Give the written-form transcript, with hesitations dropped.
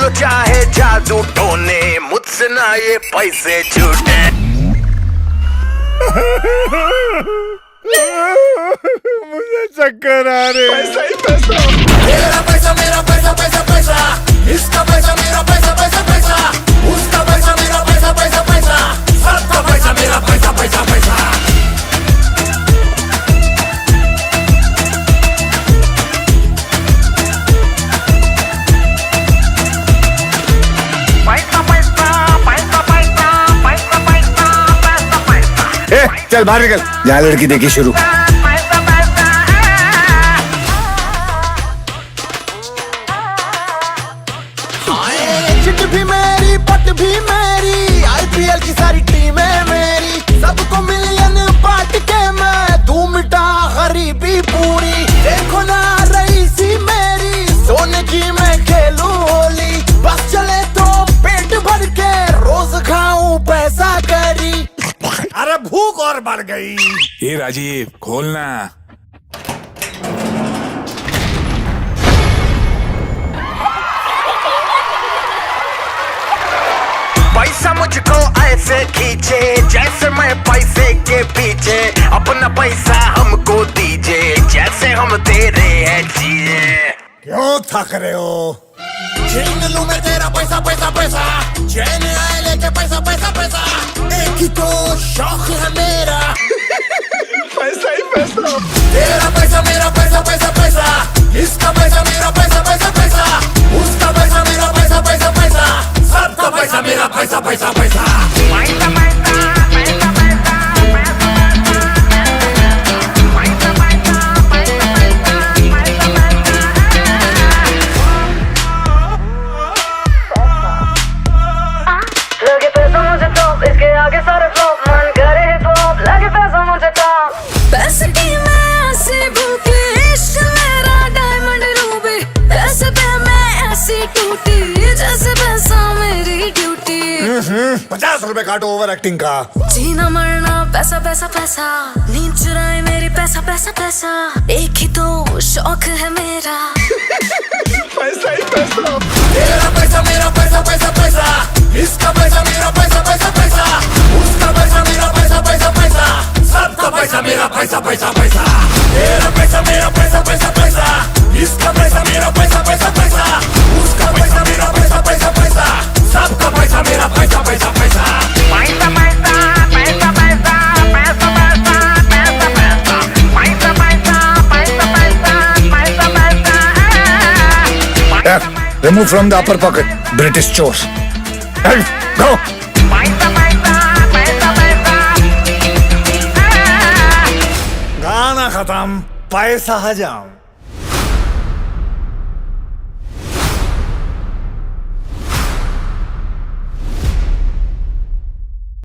लो चाहे जादू टोने, मुझसे ना ये पैसे छूटे। मुझे चक्कर आ रहे। पैसा ही पैसा, मेरा पैसा मेरा पैसा पैसा पैसा, इसका पैसा मेरा पैसा पैसा पैसा, उसका पैसा मेरा पैसा पैसा पैसा, सबका पैसा मेरा पैसा पैसा पैसा। चल बाहर निकल, यहाँ लड़की देखी शुरू। चिट भी मेरी पट भी मेरी, आईपीएल की सारी टीमें मेरी, सबको मिलियन बांट के मैं दूं मिटा गरीबी पूरी। देखो ना रईसी मेरी, सोने की मैं खेलूं होली, बस चले तो पेट भर के रोज खाऊं पैसा करी। अरे भूख और बढ़ गई। ये राजीव खोलना। पैसा मुझको ऐसे खींचे जैसे मैं पैसे के पीछे, अपना पैसा हमको दीजिए जैसे हम दे रहे हैं चीजें। क्यों थक रहे हो? छीन लूं मैं तेरा पैसा पैसा पैसा, चैन आए लेके पैसा पैसा पैसा, एक ही तो शौक है मेरा। पैसा ही पैसा, तेरा पैसा मेरा पैसा पैसा पैसा, इसका पैसा मेरा पैसा पैसा पैसा, उसका पैसा मेरा पैसा पैसा पैसा, सबका पैसा मेरा पैसा पैसा पैसा। लगे पैसा मुझे टॉप, इसके आगे सारे फ्लॉप, मन करे हिप हॉप, लगे पैसा मुझे टॉप। पैसे की मैं ऐसी भूखी, इश्क मेरा डायमंड रूबी, पैसे पे मैं ऐसी टूटी जैसे पैसा मेरी ड्यूटी। 50 रुपए काटो ओवर एक्टिंग का। जीना मरना पैसा पैसा पैसा, नींद चुराए मेरी पैसा पैसा पैसा, एक ही तो शौक है मेरा। पैसा ही पैसा, तेरा पैसा मेरा पैसा पैसा पैसा, इसका पैसा मेरा पैसा पैसा पैसा, उसका पैसा मेरा पैसा पैसा पैसा, सबका पैसा मेरा पैसा पैसा पैसा। तेरा पैसा मेरा पैसा पैसा पैसा, इसका पैसा मेरा पैसा पैसा पैसा, उसका पैसा मेरा पैसा पैसा पैसा, सबका पैसा मेरा पैसा पैसा पैसा। Remove from the upper pocket, British chores. Hey, go. गाना खत्म, पैसा हजाम।